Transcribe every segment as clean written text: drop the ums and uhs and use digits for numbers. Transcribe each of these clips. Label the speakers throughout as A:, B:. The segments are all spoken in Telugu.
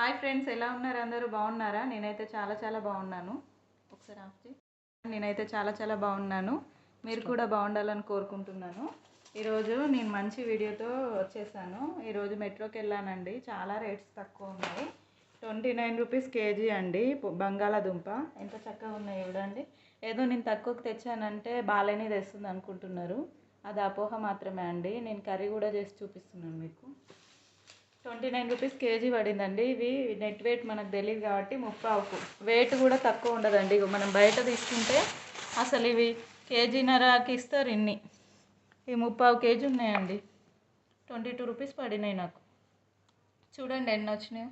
A: హాయ్ ఫ్రెండ్స్, ఎలా ఉన్నారు? అందరూ బాగున్నారా? నేనైతే చాలా బాగున్నాను. ఒకసారి ఆఫ్ చేయి. నేనైతే చాలా బాగున్నాను. మీరు కూడా బాగుండాలని కోరుకుంటున్నాను. ఈరోజు నేను మంచి వీడియోతో వచ్చేసాను. ఈరోజు మెట్రోకి వెళ్ళానండి. చాలా రేట్స్ తక్కువ ఉన్నాయి. 29 రూపీస్ కేజీ అండి బంగాళాదుంప. ఎంత చక్కగా ఉన్నాయి చూడండి. ఏదో నేను తక్కువకి తెచ్చానంటే బాలేని తెస్తుంది అనుకుంటున్నారు. అది అపోహ మాత్రమే అండి. నేను కర్రీ కూడా చేసి చూపిస్తున్నాను మీకు. 29 రూపీస్ కేజీ పడిందండి. ఇవి నెట్ వెయిట్ మనకు తెలియదు కాబట్టి ముప్పావుకు వెయిట్ కూడా తక్కువ ఉండదండి. మనం బయట తీసుకుంటే అసలు ఇవి కేజీన్నరకి ఇస్తారు ఇన్ని. ఈ ముప్పావు కేజీ ఉన్నాయండి. 22 రూపీస్ పడినాయి నాకు. చూడండి ఎన్ని వచ్చినాయి.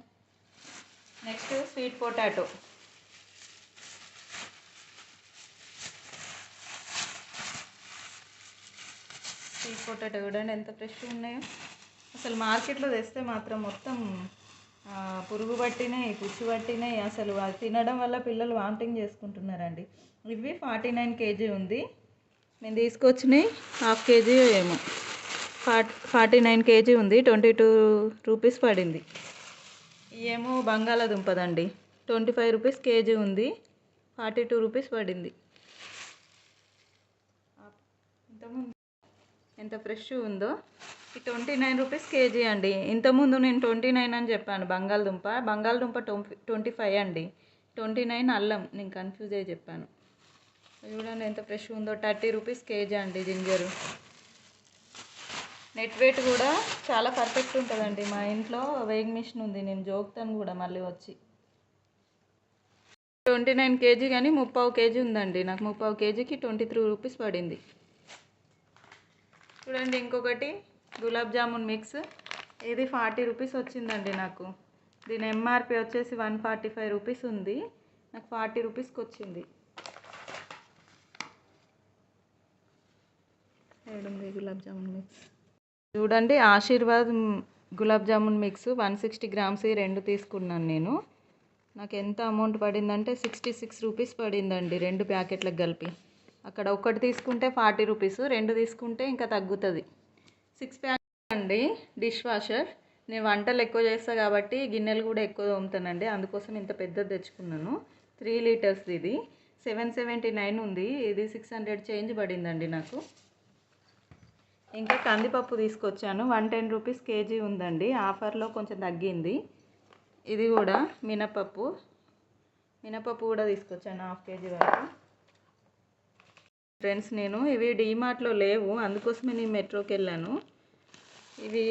A: Next sweet potato. Sweet potato చూడండి ఎంత ఫ్రెష్ ఉన్నాయో. అసలు మార్కెట్లో తెస్తే మాత్రం మొత్తం పురుగు పట్టినాయి, పుచ్చు పట్టినాయి. అసలు అది తినడం వల్ల పిల్లలు వామిటింగ్ చేసుకుంటున్నారండి. ఇవి 49 కేజీ ఉంది. నేను తీసుకొచ్చినాయి హాఫ్ కేజీ ఏమో. 49 కేజీ ఉంది. 22 రూపీస్ పడింది. ఏమో బంగాళాదుంపదండి. 25 రూపీస్ కేజీ ఉంది. 42 రూపీస్ పడింది. ఇంతకుముందు ఎంత ఫ్రెష్ ఉందో. ఈ 29 రూపీస్ కేజీ అండి. ఇంతకుముందు నేను 29 అని చెప్పాను బంగాళదుంప 25 అండి. 29 అల్లం, నేను కన్ఫ్యూజ్ అయ్యి చెప్పాను. చూడండి ఎంత ఫ్రెష్ ఉందో. 30 రూపీస్ కేజీ అండి జింజరు. నెట్ వెయిట్ కూడా చాలా పర్ఫెక్ట్ ఉంటుందండి. మా ఇంట్లో వెయింగ్ మిషన్ ఉంది, నేను జోకుతాను కూడా మళ్ళీ వచ్చి. 29 కేజీ కానీ ముప్పావు కేజీ ఉందండి. నాకు ముప్పావు కేజీకి 23 రూపీస్ పడింది. చూడండి ఇంకొకటి గులాబ్ జామున్ మిక్స్. ఇది 40 రూపీస్ వచ్చిందండి నాకు. దీని ఎంఆర్పి వచ్చేసి 145 రూపీస్ ఉంది. నాకు 40 రూపీస్కి వచ్చింది. ఏడుంది గులాబ్ జామున్ మిక్స్. చూడండి ఆశీర్వాద్ గులాబ్ జామున్ మిక్స్ 160 గ్రామ్స్ రెండు తీసుకున్నాను నేను. నాకు ఎంత అమౌంట్ పడిందంటే 66 రూపీస్ పడిందండి 2 ప్యాకెట్లకు కలిపి. అక్కడ ఒకటి తీసుకుంటే 40 రూపీస్, 2 తీసుకుంటే ఇంకా తగ్గుతుంది. 6 ప్యాకెట్ అండి డిష్ వాషర్. నేను వంటలు ఎక్కువ చేస్తాను కాబట్టి గిన్నెలు కూడా ఎక్కువ తోముతానండి. అందుకోసం ఇంత పెద్దది తెచ్చుకున్నాను. 3 లీటర్స్ ఇది 779 ఉంది. ఇది 600 చేంజ్ పడిందండి నాకు. ఇంకా కందిపప్పు తీసుకొచ్చాను. 110 రూపీస్ కేజీ ఉందండి. ఆఫర్లో కొంచెం తగ్గింది. ఇది కూడా మినపప్పు కూడా తీసుకొచ్చాను హాఫ్ కేజీ వరకు. ఫ్రెండ్స్ నేను ఇవి డీమార్ట్లో లేవు, అందుకోసమే నేను మెట్రోకి వెళ్ళాను. ఇవి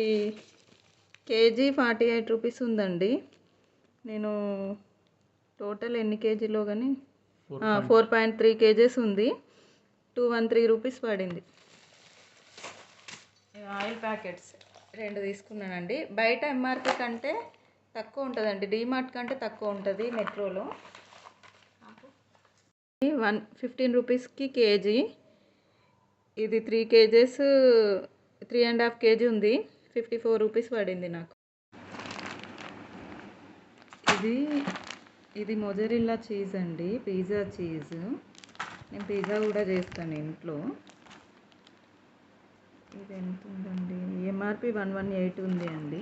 A: కేజీ 48 రూపీస్ ఉందండి. నేను టోటల్ ఎన్ని కేజీలో కానీ 4.3 కేజెస్ ఉంది. 213 రూపీస్ పడింది. ఆయిల్ ప్యాకెట్స్ 2 తీసుకున్నానండి. బయట ఎంఆర్పి కంటే తక్కువ ఉంటుందండి. డీమార్ట్ కంటే తక్కువ ఉంటుంది మెట్రోలో. 15 రూపీస్కి కేజీ. ఇది 3 కేజెస్ 3.5 కేజీ ఉంది. 54 రూపీస్ పడింది నాకు. ఇది మొజరెల్లా చీజ్ అండి, పిజ్జా చీజ్. నేను పిజ్జా కూడా చేస్తాను ఇంట్లో. ఇది ఎంత ఉందండి? ఎంఆర్పి 118 ఉంది అండి.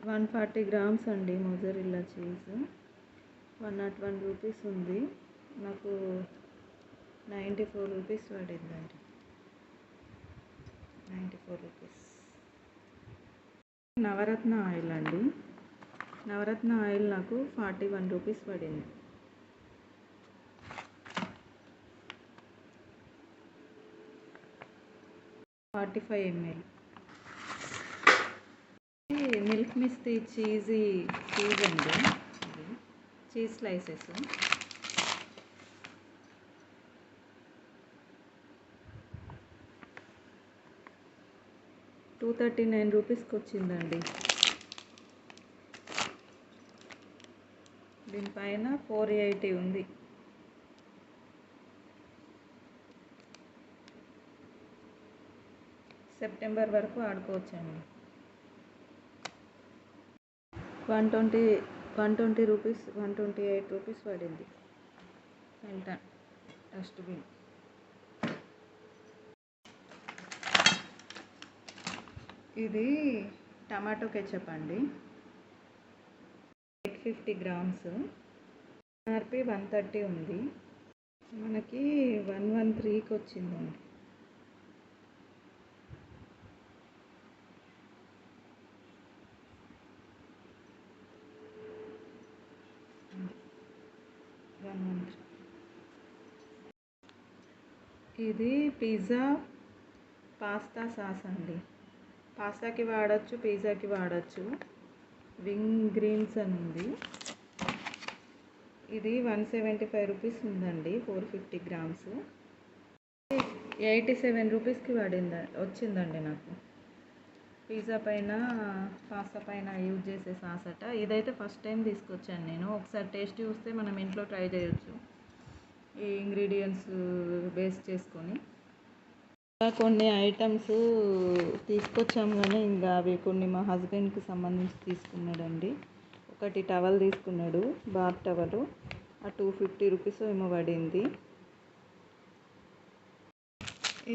A: 140 గ్రామ్స్ అండి మొజరెల్లా చీజ్. 101 రూపీస్ ఉంది. నాకు 94 రూపీస్ పడిందండి. 94 రూపీస్. నవరత్న ఆయిల్ అండి. నవరత్న ఆయిల్ నాకు 41 రూపీస్ పడింది. 45 ml. మిల్క్ మిస్టీ చీజ్ అండి. చీజ్ స్లైసెస్ 239 రూపీస్కి వచ్చిందండి. దీనిపైన 480 ఉంది. సెప్టెంబర్ వరకు ఆడుకోవచ్చండి. 128 రూపీస్ పడింది. Milton dustbin. ఇది టమాటో కెచప్ అండి, 850 గ్రామ్స్. ఎంఆర్పి 130 ఉంది, మనకి 113కి వచ్చిందండి. ఇది పిజ్జా పాస్తా సాస్ అండి, పాస్తాకి వాడచ్చు, పిజ్జాకి వాడచ్చు. వింగ్ గ్రీన్స్ అని ఉంది. ఇది 175 రూపీస్ ఉందండి, 450 గ్రామ్స్. 87 రూపీస్కి వచ్చిందండి నాకు. పిజ్జా పైన పాస్తా పైన యూజ్ చేసే సాస్ అట. ఇదైతే ఫస్ట్ టైం తీసుకొచ్చాను నేను. ఒకసారి టేస్ట్ చూస్తే మనం ఇంట్లో ట్రై చేయొచ్చు ఈ ఇంగ్రీడియంట్స్ బేస్ చేసుకొని. కొన్ని ఐటమ్స్ తీసుకొచ్చాము కానీ ఇంకా అవి కొన్ని మా హస్బెండ్కి సంబంధించి తీసుకున్నాడండి. ఒకటి టవల్ తీసుకున్నాడు, బాత్ టవల్, ఆ 250 రూపీస్ ఏమో పడింది.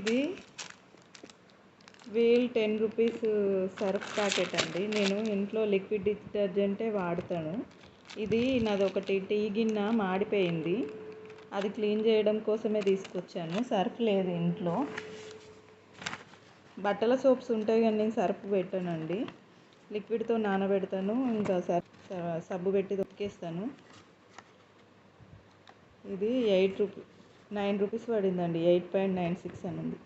A: ఇది వీల్ 10 రూపీస్ సర్ఫ్ ప్యాకెట్ అండి. నేను ఇంట్లో లిక్విడ్ డిటర్జెంటే వాడతాను. ఇది నాది ఒకటి టీ గిన్నె మాడిపోయింది, అది క్లీన్ చేయడం కోసమే తీసుకొచ్చాను. సర్ఫ్ లేదు ఇంట్లో. బట్టల సోప్స్ ఉంటాయి కానీ నేను సర్ఫ్ పెట్టానండి, లిక్విడ్తో నానబెడతాను, ఇంకా సబ్బు పెట్టి దొక్కేస్తాను. ఇది 9 రూపీస్ పడిందండి, 8.96 అని ఉంది.